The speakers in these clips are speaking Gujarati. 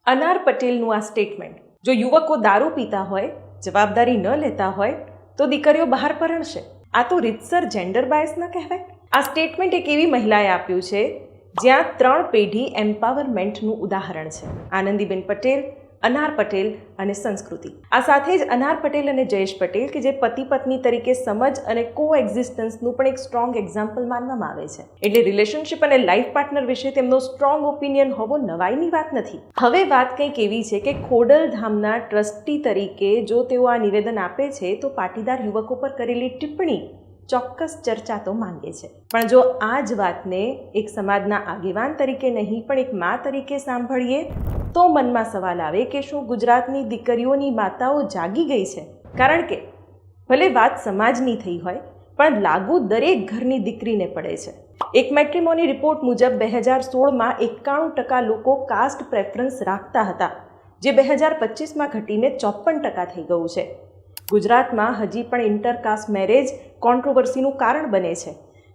અનાર પટેલનું આ સ્ટેટમેન્ટ, જો યુવકો દારૂ પીતા હોય, જવાબદારી ન લેતા હોય તો દીકરીઓ બહાર પરણશે, આ તો રીતસર જેન્ડર બાયસ ન કહેવાય? આ સ્ટેટમેન્ટ એક એવી મહિલાએ આપ્યું છે જ્યાં 3 પેઢી એમ્પાવરમેન્ટનું ઉદાહરણ છે. આનંદીબેન પટેલ, અનાર પટેલ અને સંસ્કૃતિ. આ સાથે જ અનાર પટેલ અને જયેશ પટેલ કે જે પતિ પત્ની તરીકે સમજ અને કો એક્ઝિસ્ટન્સનું પણ એક સ્ટ્રોંગ એક્ઝામ્પલ માનવામાં આવે છે. એટલે રિલેશનશિપ અને લાઈફ પાર્ટનર વિશે તેમનો સ્ટ્રોંગ ઓપિનિયન હોવો નવાઈની વાત નથી. હવે વાત કંઈક એવી છે કે ખોડલધામના ટ્રસ્ટી તરીકે જો તેઓ આ નિવેદન આપે છે તો પાટીદાર યુવકો પર કરેલી ટિપ્પણી ચોક્કસ ચર્ચા તો માંગે છે. પણ જો આ જ વાતને એક સમાજના આગેવાન તરીકે નહીં પણ એક મા તરીકે સાંભળીએ તો મનમાં સવાલ આવે કે શું ગુજરાતની દીકરીઓની માતાઓ જાગી ગઈ છે? કારણ કે ભલે વાત સમાજની થઈ હોય પણ લાગુ દરેક ઘરની દીકરીને પડે છે. એક મેટ્રિમોની રિપોર્ટ મુજબ 2016માં 91% લોકો કાસ્ટ પ્રેફરન્સ રાખતા હતા, જે 2025માં ઘટીને 54% થઈ ગયું છે. ગુજરાતમાં હજી પણ ઇન્ટરકાસ્ટ મેરેજ કોન્ટ્રોવર્સીનું કારણ બને છે.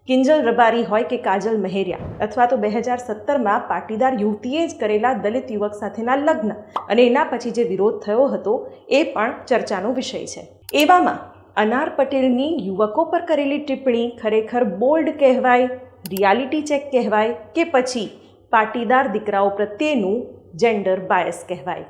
કિંજલ રબારી હોય કે કાજલ મહેરિયા, અથવા તો 2017માં પાટીદાર યુવતીએ જ કરેલા દલિત યુવક સાથેના લગ્ન અને એના પછી જે વિરોધ થયો હતો એ પણ ચર્ચાનો વિષય છે. એવામાં અનાર પટેલની યુવકો પર કરેલી ટિપ્પણી ખરેખર બોલ્ડ કહેવાય, રિયાલિટી ચેક કહેવાય કે પછી પાટીદાર દીકરાઓ પ્રત્યેનું જેન્ડર બાયસ કહેવાય?